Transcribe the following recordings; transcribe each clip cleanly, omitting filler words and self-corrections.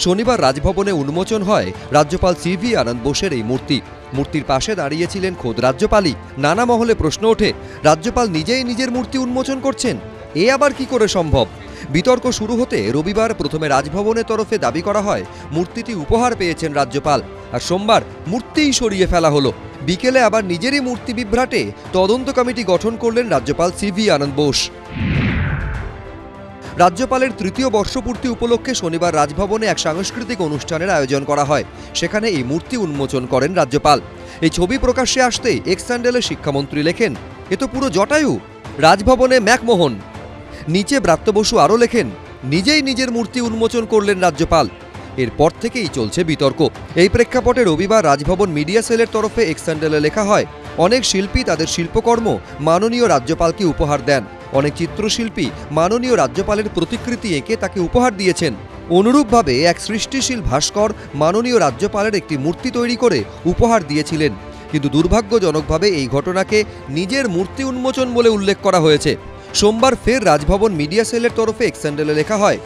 শনিবার রাজভবনে উন্মোচন হয় রাজ্যপাল সিভি আনন্দ বোসের এই মূর্তি। মূর্তির পাশে দাঁড়িয়েছিলেন খোদ রাজ্যপালই। নানা মহলে প্রশ্ন ওঠে, রাজ্যপাল নিজেই নিজের মূর্তি উন্মোচন করছেন, এ আবার কি করে সম্ভব? বিতর্ক শুরু হতে রবিবার প্রথমে রাজভবনের তরফে দাবি করা হয় মূর্তিটি উপহার পেয়েছেন রাজ্যপাল, আর সোমবার মূর্তিই সরিয়ে ফেলা হলো। বিকেলে আবার নিজেরই মূর্তি বিভ্রাটে তদন্ত কমিটি গঠন করলেন রাজ্যপাল সিভি আনন্দ বোস। রাজ্যপালের তৃতীয় বর্ষপূর্তি উপলক্ষে শনিবার রাজভবনে এক সাংস্কৃতিক অনুষ্ঠানের আয়োজন করা হয়। সেখানে এই মূর্তি উন্মোচন করেন রাজ্যপাল। এই ছবি প্রকাশ্যে আসতেই এক্স হ্যান্ডেলে শিক্ষামন্ত্রী লেখেন, এ তো পুরো জটায়ু, রাজভবনে ম্যাকমোহন। নিচে ব্রাত্য বসু আরও লেখেন, নিজেই নিজের মূর্তি উন্মোচন করলেন রাজ্যপাল। এরপর থেকেই চলছে বিতর্ক। এই প্রেক্ষাপটে রবিবার রাজভবন মিডিয়া সেলের তরফে এক্স হ্যান্ডেলে লেখা হয়, অনেক শিল্পী তাদের শিল্পকর্ম মাননীয় রাজ্যপালকে উপহার দেন। অনেক চিত্রশিল্পী মাননীয় রাজ্যপালের প্রতিকৃতি এঁকে তাকে উপহার দিয়েছেন। অনুরূপভাবে এক সৃষ্টিশীল ভাস্কর মাননীয় রাজ্যপালের একটি মূর্তি তৈরি করে উপহার দিয়েছিলেন। কিন্তু দুর্ভাগ্যজনকভাবে এই ঘটনাকে নিজের মূর্তি উন্মোচন বলে উল্লেখ করা হয়েছে। সোমবার ফের রাজভবন মিডিয়া সেলের তরফে এক্স হ্যান্ডেলে লেখা হয়,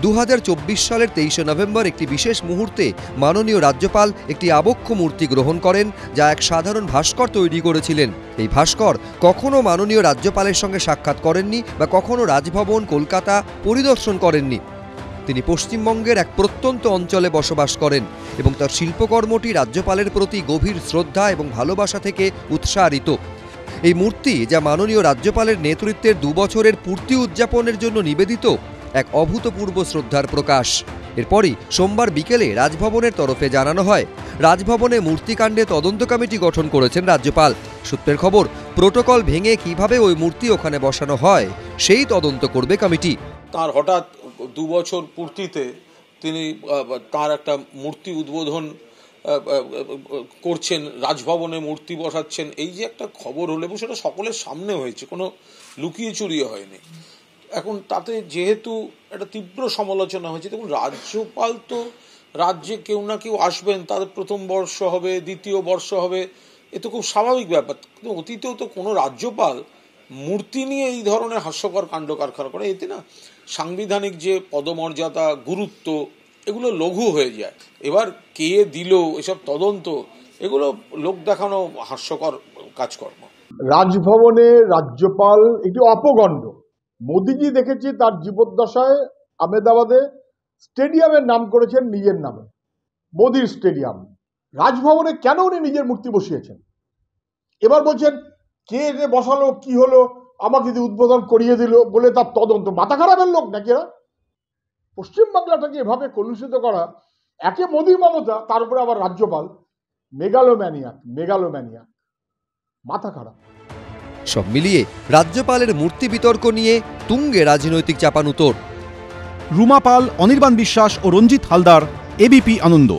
2024 সালের 23শে নভেম্বর একটি বিশেষ মুহূর্তে মাননীয় রাজ্যপাল একটি আবক্ষ মূর্তি গ্রহণ করেন, যা এক সাধারণ ভাস্কর তৈরি করেছিলেন। এই ভাস্কর কখনো মাননীয় রাজ্যপালের সঙ্গে সাক্ষাৎ করেননি বা কখনো রাজভবন কলকাতা পরিদর্শন করেননি। তিনি পশ্চিমবঙ্গের এক প্রত্যন্ত অঞ্চলে বসবাস করেন এবং তার শিল্পকর্মটি রাজ্যপালের প্রতি গভীর শ্রদ্ধা এবং ভালোবাসা থেকে উৎসারিত। এই মূর্তি, যা মাননীয় রাজ্যপালের নেতৃত্বের 2 বছরের পূর্তি উদযাপনের জন্য নিবেদিত, এক অভূতপূর্ব শ্রদ্ধার প্রকাশ। এরপরই সোমবার বিকেলে রাজভবনের তরফে জানানো হয়, রাজভবনে মূর্তিকাণ্ডে তদন্ত কমিটি গঠন করেছেন রাজ্যপাল। সূত্রের খবর, প্রোটোকল ভেঙে কিভাবে ওই মূর্তি ওখানে বসানো হয় সেই তদন্ত করবে কমিটি। তার হঠাৎ 2 বছর পূর্তিতে তিনি তার একটা মূর্তি উদ্বোধন করছেন, রাজভবনে মূর্তি বসাচ্ছেন, এই যে একটা খবর হলো এবং সেটা সকলের সামনে হয়েছে, কোনো লুকিয়ে চুরিয়ে হয়নি। এখন তাতে যেহেতু একটা তীব্র সমালোচনা হয়েছে, দেখুন রাজ্যপাল তো রাজ্যে কেউ না কেউ আসবেন, তাদের প্রথম বর্ষ হবে, দ্বিতীয় বর্ষ হবে, এ তো খুব স্বাভাবিক ব্যাপার। কিন্তু অতীতেও তো কোনো রাজ্যপাল মূর্তি নিয়ে এই ধরনের হাস্যকর কাণ্ড কারখানা করে, এতে না সাংবিধানিক যে পদমর্যাদা, গুরুত্ব, এগুলো লঘু হয়ে যায়। এবার কে দিল এসব তদন্ত, এগুলো লোক দেখানো হাস্যকর কাজকর্ম। রাজভবনে রাজ্যপাল একটি অপগণ্ড। মোদিজি দেখেছি তার জীবদ্দশায় আহমেদাবাদে স্টেডিয়ামের নাম করেছেন নিজের নামে, মোদির স্টেডিয়াম। রাজভবনে কেন উনি নিজের মূর্তি বসিয়েছেন? এবার বলছেন কে এনে বসালো, কি হলো, আমাকে যদি উদ্বোধন করিয়ে দিল বলে তার তদন্ত। মাথা খারাপের লোক নাকি এরা? পশ্চিমবাংলাটাকে এভাবে কলুষিত করা, একে মোদি মমতা, তার উপরে আবার রাজ্যপাল, মেগালোম্যানিয়াক, মাথা খারাপ। সব মিলিয়ে রাজ্যপালের মূর্তি বিতর্ক নিয়ে তুঙ্গে রাজনৈতিক চাপানুতোর। রুমা পাল, অনির্বাণ বিশ্বাস ও রঞ্জিত হালদার, এবিপি আনন্দ।